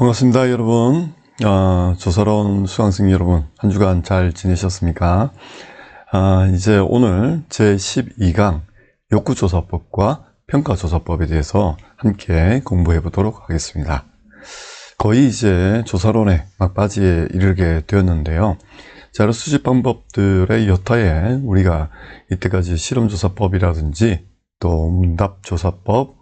반갑습니다, 여러분. 조사로운 수강생 여러분, 한 주간 잘 지내셨습니까? 이제 오늘 제12강 욕구조사법과 평가조사법에 대해서 함께 공부해 보도록 하겠습니다. 거의 이제 조사론의 막바지에 이르게 되었는데요. 자료 수집 방법들의 여타에 우리가 이때까지 실험조사법이라든지 또 문답조사법,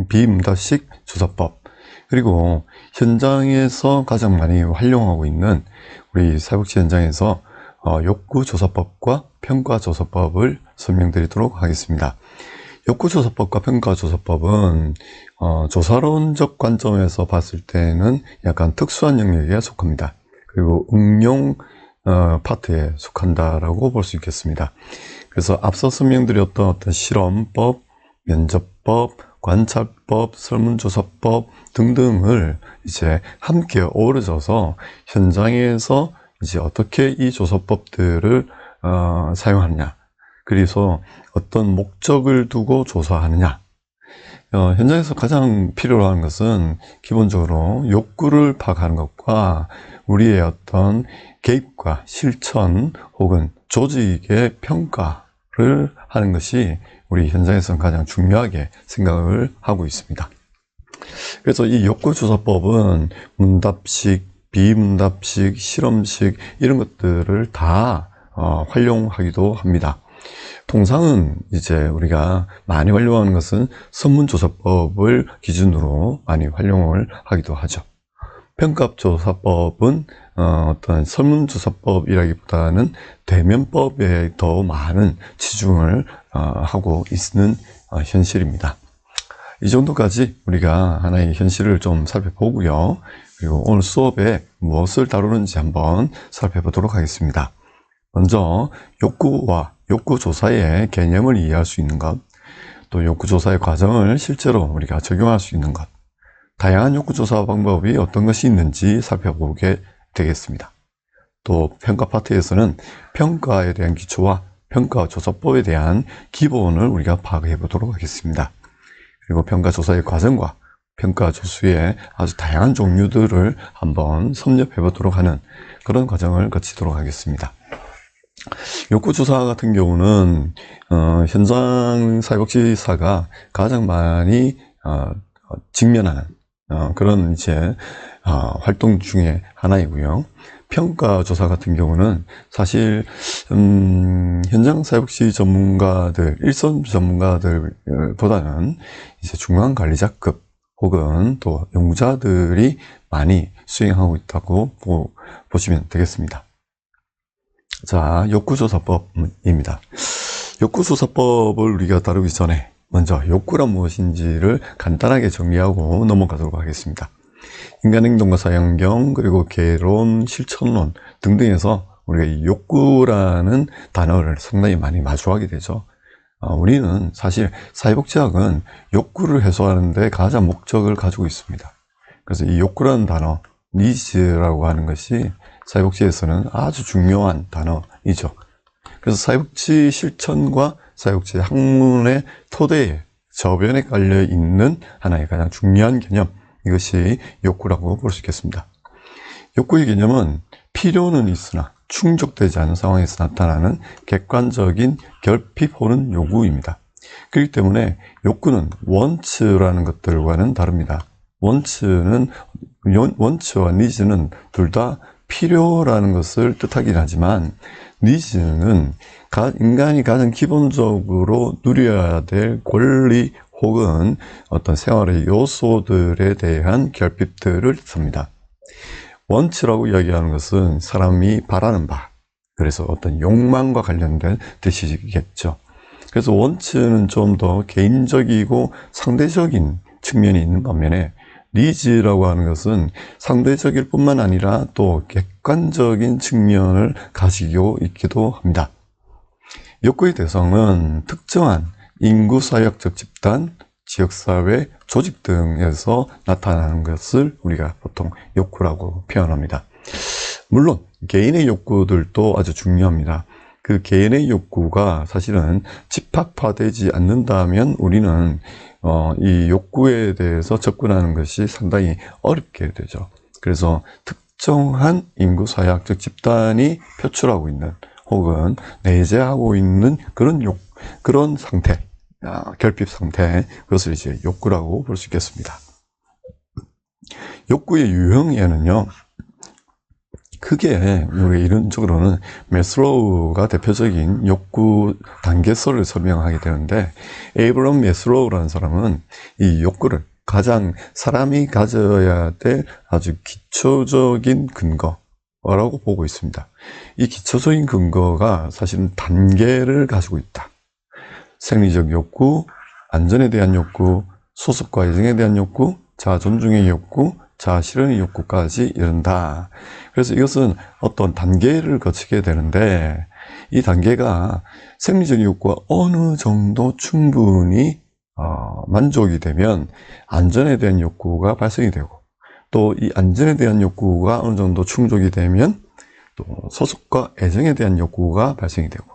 비문답식 조사법, 그리고 현장에서 가장 많이 활용하고 있는 우리 사회복지 현장에서 욕구조사법과 평가조사법을 설명드리도록 하겠습니다. 욕구조사법과 평가조사법은 조사론적 관점에서 봤을 때는 약간 특수한 영역에 속합니다. 그리고 응용 파트에 속한다라고 볼 수 있겠습니다. 그래서 앞서 설명드렸던 어떤 실험법, 면접법, 관찰법, 설문조사법 등등을 이제 함께 어우러져서 현장에서 이제 어떻게 이 조사법들을 사용하느냐, 그래서 어떤 목적을 두고 조사하느냐. 현장에서 가장 필요로 하는 것은 기본적으로 욕구를 파악하는 것과 우리의 어떤 개입과 실천 혹은 조직의 평가를 하는 것이 우리 현장에서는 가장 중요하게 생각을 하고 있습니다. 그래서 이 욕구조사법은 문답식, 비문답식, 실험식 이런 것들을 다 활용하기도 합니다. 통상은 이제 우리가 많이 활용하는 것은 설문조사법을 기준으로 많이 활용을 하기도 하죠. 평가조사법은 어떤 설문조사법이라기보다는 대면법에 더 많은 치중을 하고 있는 현실입니다. 이 정도까지 우리가 하나의 현실을 좀 살펴보고요. 그리고 오늘 수업에 무엇을 다루는지 한번 살펴보도록 하겠습니다. 먼저 욕구와 욕구조사의 개념을 이해할 수 있는 것, 또 욕구조사의 과정을 실제로 우리가 적용할 수 있는 것, 다양한 욕구조사 방법이 어떤 것이 있는지 살펴보게 되겠습니다. 또 평가 파트에서는 평가에 대한 기초와 평가조사법에 대한 기본을 우리가 파악해 보도록 하겠습니다. 그리고 평가조사의 과정과 평가조수의 아주 다양한 종류들을 한번 섭렵해 보도록 하는 그런 과정을 거치도록 하겠습니다. 욕구조사 같은 경우는 현장 사회복지사가 가장 많이 직면하는 그런 이제 활동 중에 하나이고요. 평가조사 같은 경우는 사실 현장 사회복지 전문가들, 일선 전문가들보다는 이제 중앙관리자급 혹은 또 연구자들이 많이 수행하고 있다고 보시면 되겠습니다. 자, 욕구조사법입니다. 욕구조사법을 우리가 다루기 전에 먼저 욕구란 무엇인지를 간단하게 정리하고 넘어가도록 하겠습니다. 인간행동과 사회환경, 그리고 개론, 실천론 등등에서 우리가 이 욕구라는 단어를 상당히 많이 마주하게 되죠. 우리는 사실 사회복지학은 욕구를 해소하는 데 가장 목적을 가지고 있습니다. 그래서 이 욕구라는 단어, 니즈라고 하는 것이 사회복지에서는 아주 중요한 단어이죠. 그래서 사회복지 실천과 사회복지 학문의 토대에 저변에 깔려 있는 하나의 가장 중요한 개념, 이것이 욕구라고 볼 수 있겠습니다. 욕구의 개념은 필요는 있으나 충족되지 않은 상황에서 나타나는 객관적인 결핍 혹은 요구입니다. 그렇기 때문에 욕구는 원츠라는 것들과는 다릅니다. 원츠와 니즈는 둘 다 필요라는 것을 뜻하긴 하지만, 니즈는 인간이 가장 기본적으로 누려야 될 권리 혹은 어떤 생활의 요소들에 대한 결핍들을 뜻합니다. 원치라고 이야기하는 것은 사람이 바라는 바, 그래서 어떤 욕망과 관련된 뜻이겠죠. 그래서 원치는 좀 더 개인적이고 상대적인 측면이 있는 반면에, 니즈라고 하는 것은 상대적일 뿐만 아니라 또 객관적인 측면을 가지고 있기도 합니다. 욕구의 대상은 특정한 인구사회학적 집단, 지역사회, 조직 등에서 나타나는 것을 우리가 보통 욕구라고 표현합니다. 물론 개인의 욕구들도 아주 중요합니다. 그 개인의 욕구가 사실은 집합화되지 않는다면 우리는 이 욕구에 대해서 접근하는 것이 상당히 어렵게 되죠. 그래서 특정한 인구 사회학적 집단이 표출하고 있는 혹은 내재하고 있는 그런 상태, 결핍 상태, 그것을 이제 욕구라고 볼 수 있겠습니다. 욕구의 유형에는요, 크게 우리 이론적으로는 매슬로우가 대표적인 욕구 단계설을 설명하게 되는데, 에이브럼 매슬로우라는 사람은 이 욕구를 가장 사람이 가져야 될 아주 기초적인 근거라고 보고 있습니다. 이 기초적인 근거가 사실은 단계를 가지고 있다. 생리적 욕구, 안전에 대한 욕구, 소속과 애정에 대한 욕구, 자아 존중의 욕구, 자아 실현의 욕구까지 이른다. 그래서 이것은 어떤 단계를 거치게 되는데, 이 단계가 생리적 욕구가 어느 정도 충분히 만족이 되면 안전에 대한 욕구가 발생이 되고, 또 이 안전에 대한 욕구가 어느 정도 충족이 되면 또 소속과 애정에 대한 욕구가 발생이 되고,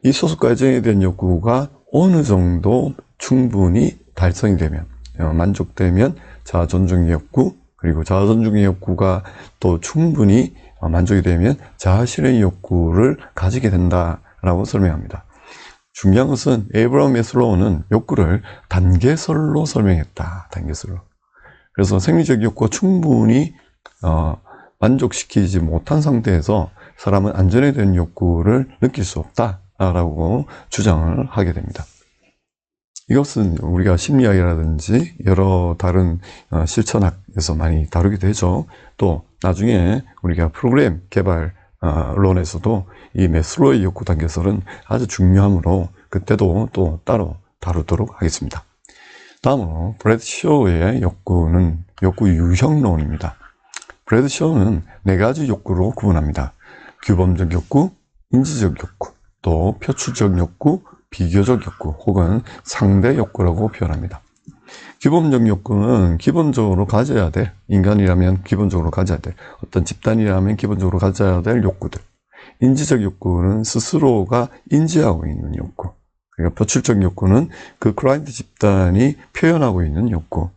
이 소속과 애정에 대한 욕구가 어느 정도 충분히 달성이 되면, 만족되면 자아 존중의 욕구, 그리고 자아 존중의 욕구가 또 충분히 만족이 되면 자아 실현의 욕구를 가지게 된다라고 설명합니다. 중요한 것은 에이브럼 매슬로우는 욕구를 단계설로 설명했다. 단계설로. 그래서 생리적 욕구가 충분히 만족시키지 못한 상태에서 사람은 안전에 대한 욕구를 느낄 수 없다라고 주장을 하게 됩니다. 이것은 우리가 심리학이라든지 여러 다른 실천학에서 많이 다루게 되죠. 또 나중에 우리가 프로그램 개발론에서도 이 매슬로우의 욕구 단계설은 아주 중요하므로 그때도 또 따로 다루도록 하겠습니다. 다음으로 브래드 쇼의 욕구는 욕구 유형론입니다. 브래드 쇼는 4가지 욕구로 구분합니다. 규범적 욕구, 인지적 욕구, 또 표출적 욕구, 비교적 욕구 혹은 상대 욕구라고 표현합니다. 규범적 욕구는 기본적으로 가져야 될, 인간이라면 기본적으로 가져야 될, 어떤 집단이라면 기본적으로 가져야 될 욕구들. 인지적 욕구는 스스로가 인지하고 있는 욕구. 그러니까 표출적 욕구는 그 클라이언트 집단이 표현하고 있는 욕구.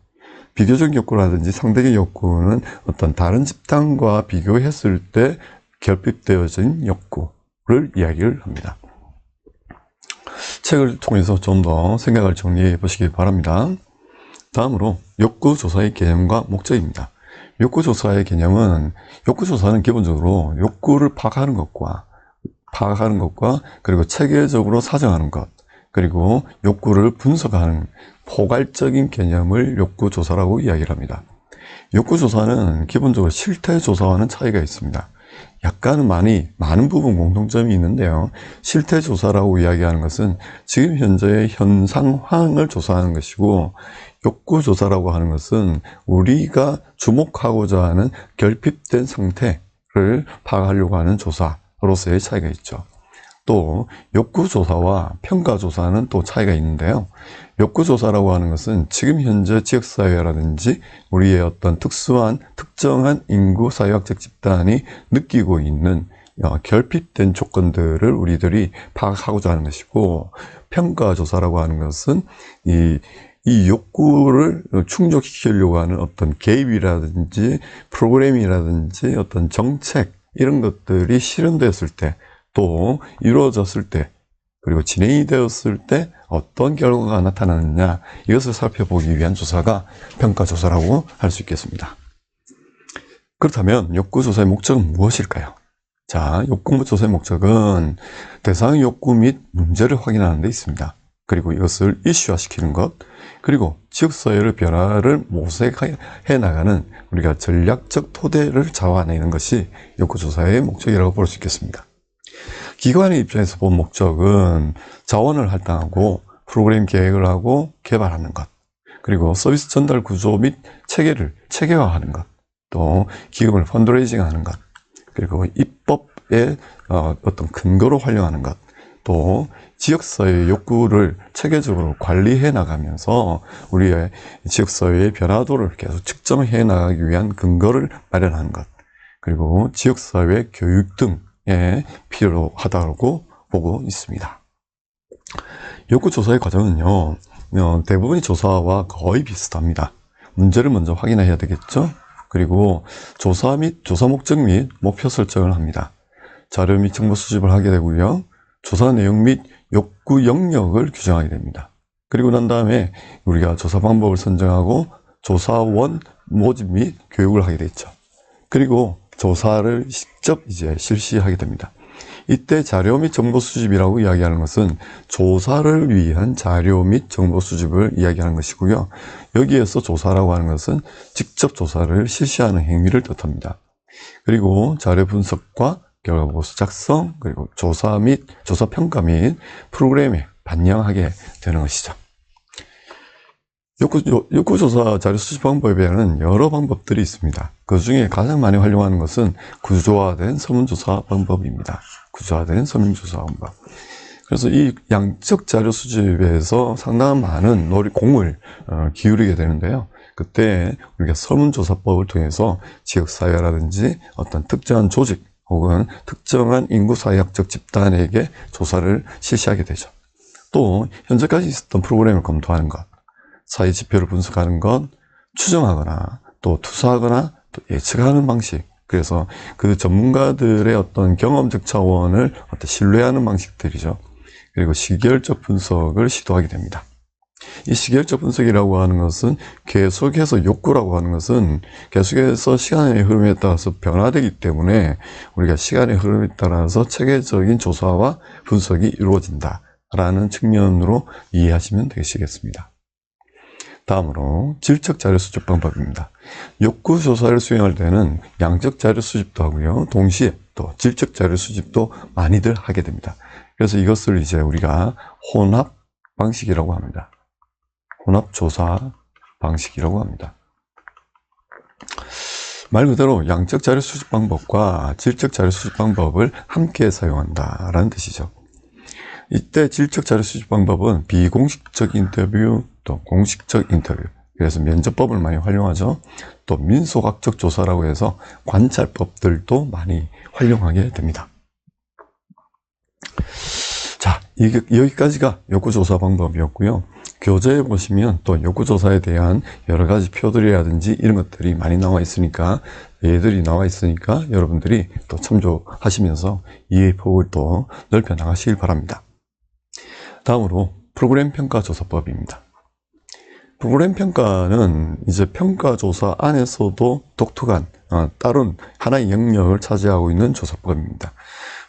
비교적 욕구라든지 상대적 욕구는 어떤 다른 집단과 비교했을 때 결핍되어진 욕구를 이야기를 합니다. 책을 통해서 좀 더 생각을 정리해 보시기 바랍니다. 다음으로 욕구조사의 개념과 목적입니다. 욕구조사의 개념은, 욕구조사는 기본적으로 욕구를 파악하는 것과 그리고 체계적으로 사정하는 것, 그리고 욕구를 분석하는 포괄적인 개념을 욕구조사라고 이야기를 합니다. 욕구조사는 기본적으로 실태조사와는 차이가 있습니다. 약간은 많은 부분 공통점이 있는데요. 실태조사라고 이야기하는 것은 지금 현재의 현 상황을 조사하는 것이고, 욕구조사라고 하는 것은 우리가 주목하고자 하는 결핍된 상태를 파악하려고 하는 조사로서의 차이가 있죠. 또 욕구조사와 평가조사는 또 차이가 있는데요. 욕구조사라고 하는 것은 지금 현재 지역사회라든지 우리의 어떤 특정한 인구 사회학적 집단이 느끼고 있는 결핍된 조건들을 우리들이 파악하고자 하는 것이고, 평가조사라고 하는 것은 이 욕구를 충족시키려고 하는 어떤 개입이라든지 프로그램이라든지 어떤 정책, 이런 것들이 실현되었을 때, 또 이루어졌을 때, 그리고 진행이 되었을 때 어떤 결과가 나타나느냐, 이것을 살펴보기 위한 조사가 평가조사라고 할 수 있겠습니다. 그렇다면 욕구조사의 목적은 무엇일까요? 자, 욕구조사의 목적은 대상의 욕구 및 문제를 확인하는 데 있습니다. 그리고 이것을 이슈화시키는 것, 그리고 지역사회의 변화를 모색해 나가는 우리가 전략적 토대를 잡아내는 것이 욕구조사의 목적이라고 볼 수 있겠습니다. 기관의 입장에서 본 목적은 자원을 할당하고 프로그램 계획을 하고 개발하는 것, 그리고 서비스 전달 구조 및 체계를 체계화하는 것, 또 기금을 펀드레이징하는 것, 그리고 입법의 어떤 근거로 활용하는 것, 또 지역사회의 욕구를 체계적으로 관리해 나가면서 우리의 지역사회의 변화도를 계속 측정해 나가기 위한 근거를 마련하는 것, 그리고 지역사회 교육 등 필요하다고 보고 있습니다. 욕구조사의 과정은요, 대부분의 조사와 거의 비슷합니다. 문제를 먼저 확인해야 되겠죠. 그리고 조사 목적 및 목표 설정을 합니다. 자료 및 정보 수집을 하게 되고요. 조사 내용 및 욕구 영역을 규정하게 됩니다. 그리고 난 다음에 우리가 조사 방법을 선정하고 조사원 모집 및 교육을 하게 되죠. 그리고 조사를 직접 이제 실시하게 됩니다. 이때 자료 및 정보 수집이라고 이야기하는 것은 조사를 위한 자료 및 정보 수집을 이야기하는 것이고요. 여기에서 조사라고 하는 것은 직접 조사를 실시하는 행위를 뜻합니다. 그리고 자료 분석과 결과 보고서 작성, 그리고 조사 평가 및 프로그램에 반영하게 되는 것이죠. 욕구조사 자료 수집 방법에는 여러 방법들이 있습니다. 그 중에 가장 많이 활용하는 것은 구조화된 설문조사 방법입니다. 구조화된 설문조사 방법. 그래서 이 양적 자료 수집에서 상당한 많은 공을 기울이게 되는데요. 그때 우리가 설문조사법을 통해서 지역사회라든지 어떤 특정한 조직 혹은 특정한 인구사회학적 집단에게 조사를 실시하게 되죠. 또 현재까지 있었던 프로그램을 검토하는 것, 사회 지표를 분석하는 것, 추정하거나 또 투사하거나 또 예측하는 방식, 그래서 그 전문가들의 어떤 경험적 차원을 신뢰하는 방식들이죠. 그리고 시계열적 분석을 시도하게 됩니다. 이 시계열적 분석이라고 하는 것은 계속해서 욕구라고 하는 것은 계속해서 시간의 흐름에 따라서 변화되기 때문에 우리가 시간의 흐름에 따라서 체계적인 조사와 분석이 이루어진다라는 측면으로 이해하시면 되시겠습니다. 다음으로 질적 자료 수집 방법입니다. 욕구 조사를 수행할 때는 양적 자료 수집도 하고요. 동시에 또 질적 자료 수집도 많이들 하게 됩니다. 그래서 이것을 이제 우리가 혼합 방식이라고 합니다. 혼합 조사 방식이라고 합니다. 말 그대로 양적 자료 수집 방법과 질적 자료 수집 방법을 함께 사용한다라는 뜻이죠. 이때 질적 자료 수집 방법은 비공식적 인터뷰, 또 공식적 인터뷰, 그래서 면접법을 많이 활용하죠. 또 민속학적 조사라고 해서 관찰법들도 많이 활용하게 됩니다. 자, 여기까지가 욕구조사 방법이었고요. 교재에 보시면 또 욕구조사에 대한 여러 가지 표들이라든지 이런 것들이 많이 나와 있으니까, 예들이 나와 있으니까 여러분들이 또 참조하시면서 이해의 폭을 또 넓혀 나가시길 바랍니다. 다음으로 프로그램 평가 조사법입니다. 프로그램 평가는 이제 평가조사 안에서도 독특한 다른 하나의 영역을 차지하고 있는 조사법입니다.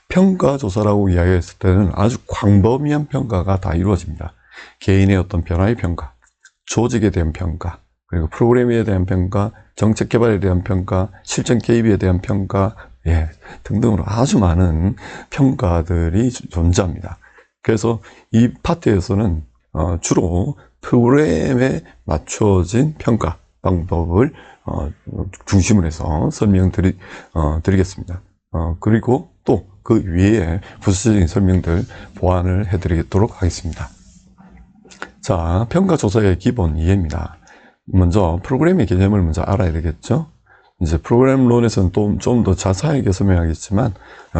평가조사라고 이야기했을 때는 아주 광범위한 평가가 다 이루어집니다. 개인의 어떤 변화의 평가, 조직에 대한 평가, 그리고 프로그램에 대한 평가, 정책 개발에 대한 평가, 실전 개입에 대한 평가, 등등으로 아주 많은 평가들이 존재합니다. 그래서 이 파트에서는 주로 프로그램에 맞춰진 평가 방법을 중심으로 해서 설명드리겠습니다. 그리고 또 그 위에 부수적인 설명들 보완을 해드리도록 하겠습니다. 자, 평가조사의 기본 이해입니다. 먼저 프로그램의 개념을 먼저 알아야 되겠죠. 이제 프로그램론에서는 또 좀 더 자세하게 설명하겠지만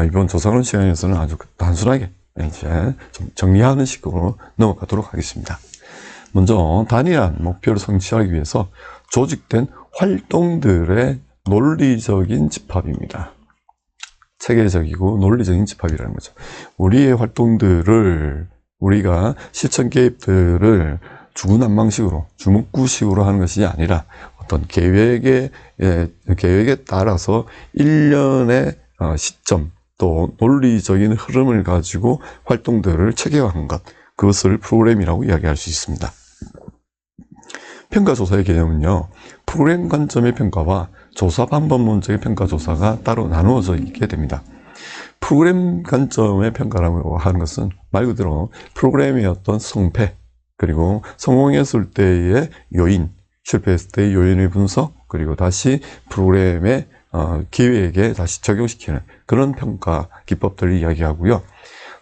이번 조사론 시간에서는 아주 단순하게 이제 좀 정리하는 식으로 넘어가도록 하겠습니다. 먼저 단일한 목표를 성취하기 위해서 조직된 활동들의 논리적인 집합입니다. 체계적이고 논리적인 집합이라는 거죠. 우리의 활동들을, 우리가 실천 개입들을 주구난방식으로, 주먹구식으로 하는 것이 아니라 어떤 계획에 따라서 일련의 시점, 또 논리적인 흐름을 가지고 활동들을 체계화하는 것, 그것을 프로그램이라고 이야기할 수 있습니다. 평가조사의 개념은요, 프로그램 관점의 평가와 조사 방법론적의 평가조사가 따로 나누어져 있게 됩니다. 프로그램 관점의 평가라고 하는 것은 말 그대로 프로그램의 어떤 성패, 그리고 성공했을 때의 요인, 실패했을 때의 요인의 분석, 그리고 다시 프로그램의 기획에 다시 적용시키는 그런 평가 기법들을 이야기하고요.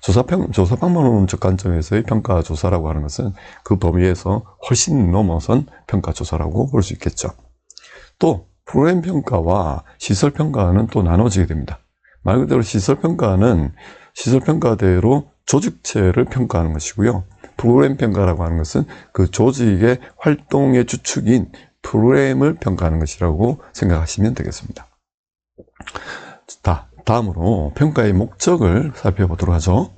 조사 방법론적 관점에서의 평가조사라고 하는 것은 그 범위에서 훨씬 넘어선 평가조사라고 볼 수 있겠죠. 또 프로그램 평가와 시설 평가는 또 나눠지게 됩니다. 말 그대로 시설평가는 시설평가대로 조직체를 평가하는 것이고요. 프로그램 평가라고 하는 것은 그 조직의 활동의 주축인 프로그램을 평가하는 것이라고 생각하시면 되겠습니다. 다음으로 평가의 목적을 살펴보도록 하죠.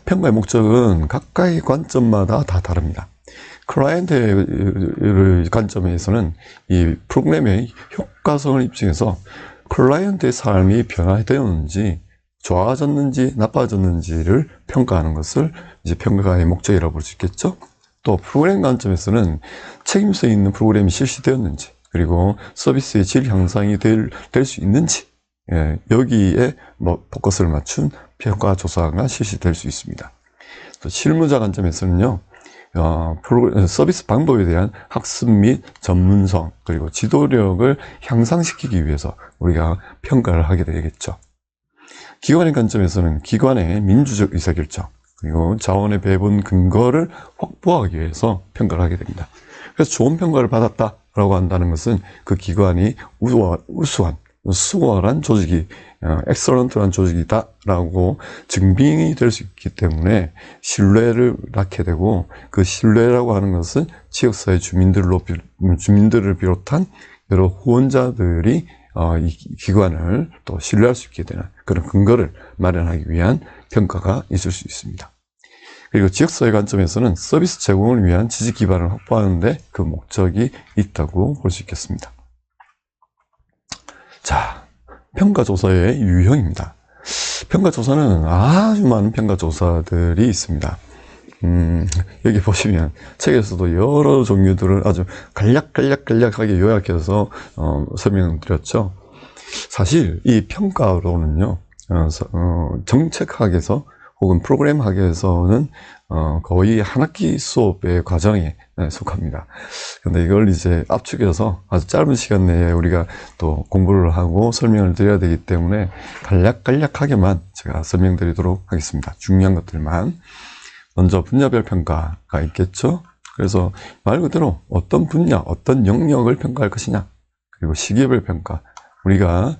평가의 목적은 각각의 관점마다 다 다릅니다. 클라이언트의 관점에서는 이 프로그램의 효과성을 입증해서 클라이언트의 삶이 변화되었는지, 좋아졌는지, 나빠졌는지를 평가하는 것을 이제 평가의 목적이라고 볼 수 있겠죠. 또 프로그램 관점에서는 책임성 있는 프로그램이 실시되었는지, 그리고 서비스의 질 향상이 될 수 있는지, 여기에 포커스를 맞춘 평가 조사가 실시될 수 있습니다. 또 실무자 관점에서는요, 서비스 방법에 대한 학습 및 전문성, 그리고 지도력을 향상시키기 위해서 우리가 평가를 하게 되겠죠. 기관의 관점에서는 기관의 민주적 의사결정, 그리고 자원의 배분 근거를 확보하기 위해서 평가를 하게 됩니다. 그래서 좋은 평가를 받았다라고 한다는 것은 그 기관이 수월한 조직이, 엑설런트한 조직이다라고 증빙이 될 수 있기 때문에 신뢰를 낳게 되고, 그 신뢰라고 하는 것은 지역사회 주민들을 비롯한 여러 후원자들이 이 기관을 또 신뢰할 수 있게 되는 그런 근거를 마련하기 위한 평가가 있을 수 있습니다. 그리고 지역사회 관점에서는 서비스 제공을 위한 지지 기반을 확보하는 데 그 목적이 있다고 볼 수 있겠습니다. 자, 평가조사의 유형입니다. 평가조사는 아주 많은 평가조사들이 있습니다. 여기 보시면 책에서도 여러 종류들을 아주 간략하게 요약해서 설명을 드렸죠. 사실 이 평가로는요, 정책학에서 혹은 프로그램학에서는 거의 한 학기 수업의 과정에 속합니다. 근데 이걸 이제 압축해서 아주 짧은 시간 내에 우리가 또 공부를 하고 설명을 드려야 되기 때문에 간략하게만 제가 설명드리도록 하겠습니다. 중요한 것들만. 먼저 분야별 평가가 있겠죠. 그래서 말 그대로 어떤 분야, 어떤 영역을 평가할 것이냐, 그리고 시기별 평가, 우리가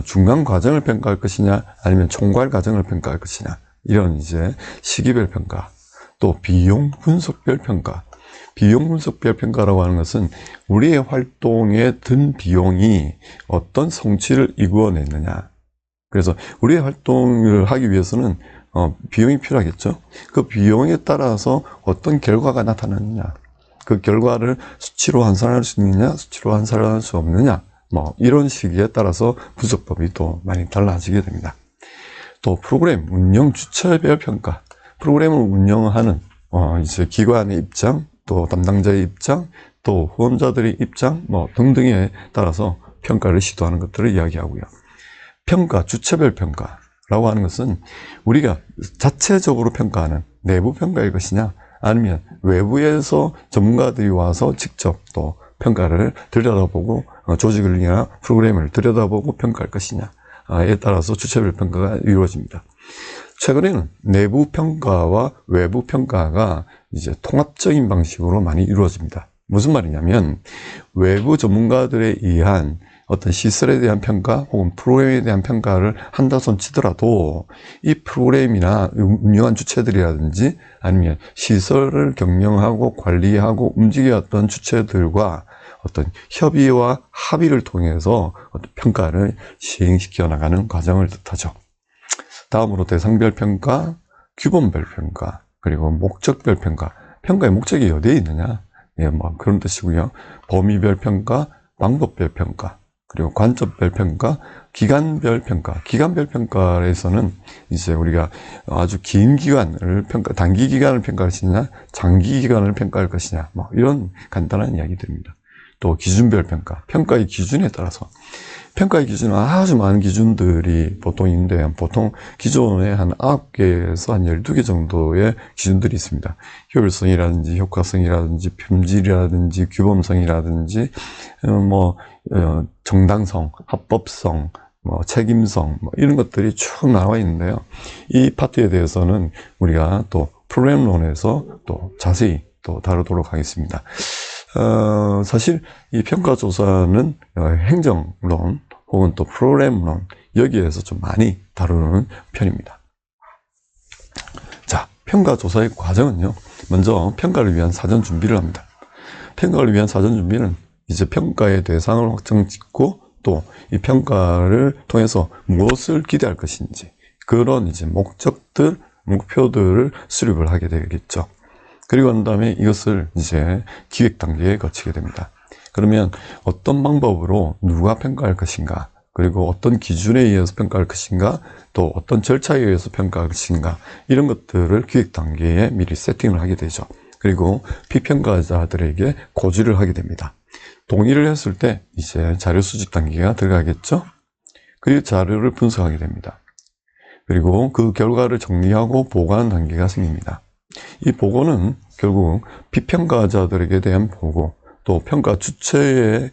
중간 과정을 평가할 것이냐, 아니면 총괄 과정을 평가할 것이냐, 이런 이제 시기별 평가. 또 비용 분석별 평가. 비용 분석별 평가라고 하는 것은 우리의 활동에 든 비용이 어떤 성취를 이루어냈느냐. 그래서 우리의 활동을 하기 위해서는 비용이 필요하겠죠. 그 비용에 따라서 어떤 결과가 나타나느냐, 그 결과를 수치로 환산할 수 있느냐, 수치로 환산할 수 없느냐, 이런 시기에 따라서 분석법이 또 많이 달라지게 됩니다. 또 프로그램 운영 주체별 평가. 프로그램을 운영하는 이제 기관의 입장, 또 담당자의 입장, 또 후원자들의 입장, 등등에 따라서 평가를 시도하는 것들을 이야기하고요. 평가 주체별 평가라고 하는 것은 우리가 자체적으로 평가하는 내부 평가일 것이냐, 아니면 외부에서 전문가들이 와서 직접 또 평가를 들여다보고 조직을이나 프로그램을 들여다보고 평가할 것이냐에 따라서 주체별 평가가 이루어집니다. 최근에는 내부 평가와 외부 평가가 이제 통합적인 방식으로 많이 이루어집니다. 무슨 말이냐면 외부 전문가들에 의한 어떤 시설에 대한 평가 혹은 프로그램에 대한 평가를 한다 손 치더라도 이 프로그램이나 운영한 주체들이라든지 아니면 시설을 경영하고 관리하고 움직였던 주체들과 어떤 협의와 합의를 통해서 어떤 평가를 시행시켜 나가는 과정을 뜻하죠. 다음으로 대상별 평가, 규범별 평가, 그리고 목적별 평가. 평가의 목적이 어디에 있느냐? 그런 뜻이고요. 범위별 평가, 방법별 평가, 그리고 관점별 평가, 기간별 평가. 기간별 평가에서는 이제 우리가 아주 긴 기간을 단기 기간을 평가할 것이냐, 장기 기간을 평가할 것이냐, 이런 간단한 이야기들입니다. 또 기준별 평가. 평가의 기준에 따라서. 평가의 기준은 아주 많은 기준들이 보통 있는데, 보통 기존에 한 9개에서 한 12개 정도의 기준들이 있습니다. 효율성이라든지, 효과성이라든지, 품질이라든지, 규범성이라든지, 정당성, 합법성, 책임성, 이런 것들이 쭉 나와 있는데요. 이 파트에 대해서는 우리가 또 프로그램론에서 또 자세히 또 다루도록 하겠습니다. 사실 이 평가조사는 행정론 혹은 또 프로그램론 여기에서 좀 많이 다루는 편입니다. 자, 평가 조사의 과정은요. 먼저 평가를 위한 사전 준비를 합니다. 평가를 위한 사전 준비는 이제 평가의 대상을 확정 짓고 또 이 평가를 통해서 무엇을 기대할 것인지 그런 이제 목적들, 목표들을 수립을 하게 되겠죠. 그리고 난 다음에 이것을 이제 기획 단계에 거치게 됩니다. 그러면 어떤 방법으로 누가 평가할 것인가, 그리고 어떤 기준에 의해서 평가할 것인가, 또 어떤 절차에 의해서 평가할 것인가, 이런 것들을 기획 단계에 미리 세팅을 하게 되죠. 그리고 피평가자들에게 고지를 하게 됩니다. 동의를 했을 때 이제 자료 수집 단계가 들어가겠죠. 그리고 자료를 분석하게 됩니다. 그리고 그 결과를 정리하고 보고하는 단계가 생깁니다. 이 보고는 결국 피평가자들에게 대한 보고, 또 평가 주체의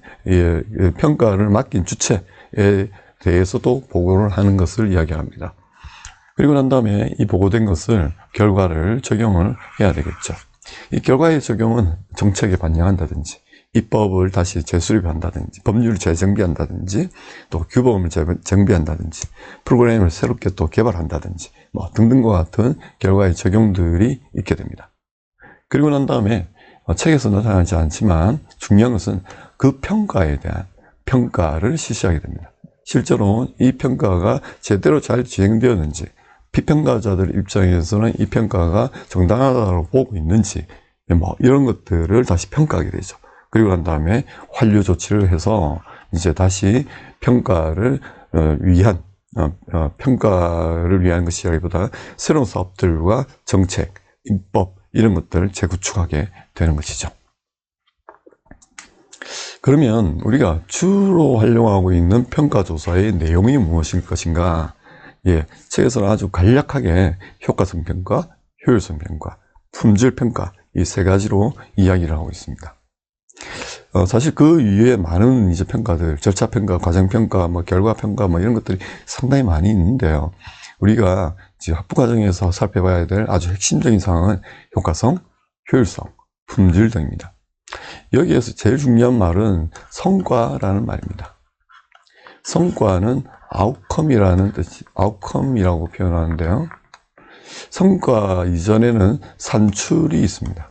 평가를 맡긴 주체에 대해서도 보고를 하는 것을 이야기합니다. 그리고 난 다음에 이 보고된 것을 결과를 적용을 해야 되겠죠. 이 결과의 적용은 정책에 반영한다든지 입법을 다시 재수립한다든지 법률을 재정비한다든지 또 규범을 정비한다든지 프로그램을 새롭게 또 개발한다든지 뭐 등등과 같은 결과의 적용들이 있게 됩니다. 그리고 난 다음에 책에서 나타나지 않지만 중요한 것은 그 평가에 대한 평가를 실시하게 됩니다. 실제로 이 평가가 제대로 잘 진행되었는지, 피평가자들 입장에서는 이 평가가 정당하다고 보고 있는지, 뭐 이런 것들을 다시 평가하게 되죠. 그리고 난 다음에 환류 조치를 해서 이제 다시 평가를 위한 것이라기보다 새로운 사업들과 정책, 입법 이런 것들을 재구축하게 되는 것이죠. 그러면 우리가 주로 활용하고 있는 평가조사의 내용이 무엇일 것인가? 예, 책에서는 아주 간략하게 효과성 평가, 효율성 평가, 품질 평가 이 세 가지로 이야기를 하고 있습니다. 사실 그 이외에 많은 이제 평가들, 절차 평가, 과정 평가, 뭐 결과 평가, 뭐 이런 것들이 상당히 많이 있는데요. 우리가 지금 학부 과정에서 살펴봐야 될 아주 핵심적인 사항은 효과성, 효율성, 품질 등입니다. 여기에서 제일 중요한 말은 성과라는 말입니다. 성과는 outcome이라는 뜻이, outcome이라고 표현하는데요. 성과 이전에는 산출이 있습니다.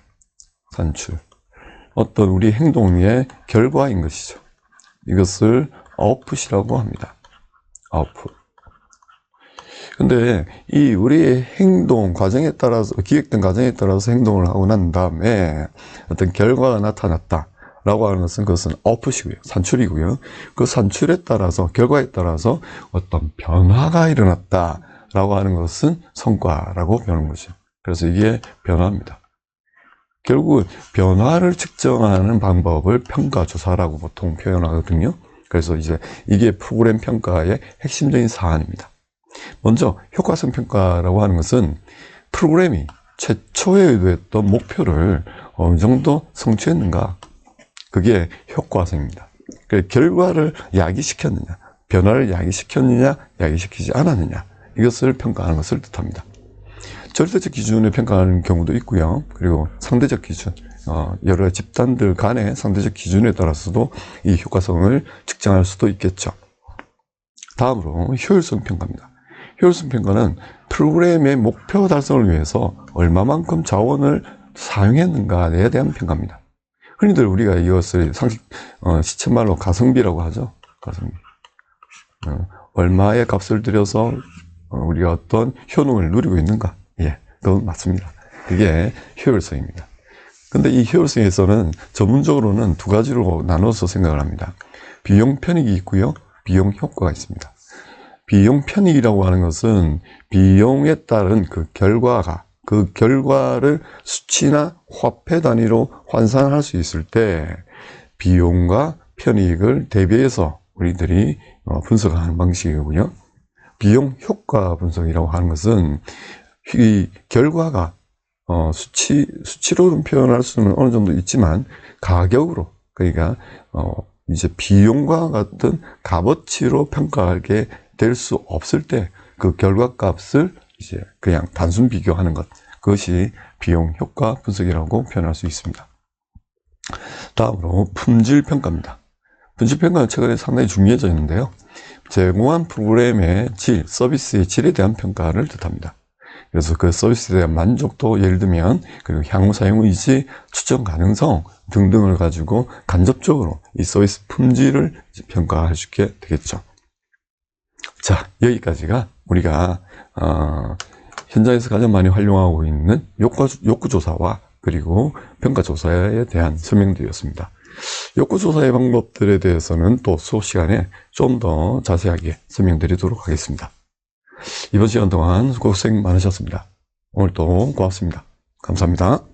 산출. 어떤 우리 행동의 결과인 것이죠. 이것을 아웃풋이라고 합니다. 아웃풋. 근데 이 우리의 행동 과정에 따라서, 기획된 과정에 따라서 행동을 하고 난 다음에 어떤 결과가 나타났다라고 하는 것은 그것은 아웃풋이고요. 산출이고요. 그 산출에 따라서, 결과에 따라서 어떤 변화가 일어났다라고 하는 것은 성과라고 표현하는 거죠. 그래서 이게 변화입니다. 결국 변화를 측정하는 방법을 평가조사라고 보통 표현하거든요. 그래서 이제 이게 프로그램 평가의 핵심적인 사안입니다. 먼저 효과성 평가라고 하는 것은 프로그램이 최초에 의도했던 목표를 어느 정도 성취했는가, 그게 효과성입니다. 결과를 야기시켰느냐, 변화를 야기시켰느냐, 야기시키지 않았느냐, 이것을 평가하는 것을 뜻합니다. 절대적 기준을 평가하는 경우도 있고요. 그리고 상대적 기준, 여러 집단들 간의 상대적 기준에 따라서도 이 효과성을 측정할 수도 있겠죠. 다음으로 효율성 평가입니다. 효율성 평가는 프로그램의 목표 달성을 위해서 얼마만큼 자원을 사용했는가에 대한 평가입니다. 흔히들 우리가 이것을 시쳇말로 가성비라고 하죠. 가성비. 얼마의 값을 들여서 우리가 어떤 효능을 누리고 있는가. 예, 그건 맞습니다. 그게 효율성입니다. 근데 이 효율성에서는 전문적으로는 두 가지로 나눠서 생각을 합니다. 비용 편익이 있고요. 비용 효과가 있습니다. 비용 편익이라고 하는 것은 비용에 따른 그 결과를 수치나 화폐 단위로 환산할 수 있을 때 비용과 편익을 대비해서 우리들이 분석하는 방식이고요. 비용 효과 분석이라고 하는 것은 이 결과가 수치로는 표현할 수는 어느 정도 있지만 가격으로, 그러니까 이제 비용과 같은 값어치로 평가하게 될 수 없을 때 그 결과값을 이제 그냥 단순 비교하는 것, 그것이 비용 효과 분석이라고 표현할 수 있습니다. 다음으로 품질 평가입니다. 분실평가는 최근에 상당히 중요해져 있는데요. 제공한 프로그램의 질, 서비스의 질에 대한 평가를 뜻합니다. 그래서 그 서비스에 대한 만족도, 예를 들면, 그리고 향후 사용 의지, 추천 가능성 등등을 가지고 간접적으로 이 서비스 품질을 평가할 수 있게 되겠죠. 자, 여기까지가 우리가 현장에서 가장 많이 활용하고 있는 욕구조사와 그리고 평가조사에 대한 설명드렸습니다. 욕구조사의 방법들에 대해서는 또 수업 시간에 좀 더 자세하게 설명드리도록 하겠습니다. 이번 시간 동안 고생 많으셨습니다. 오늘도 고맙습니다. 감사합니다.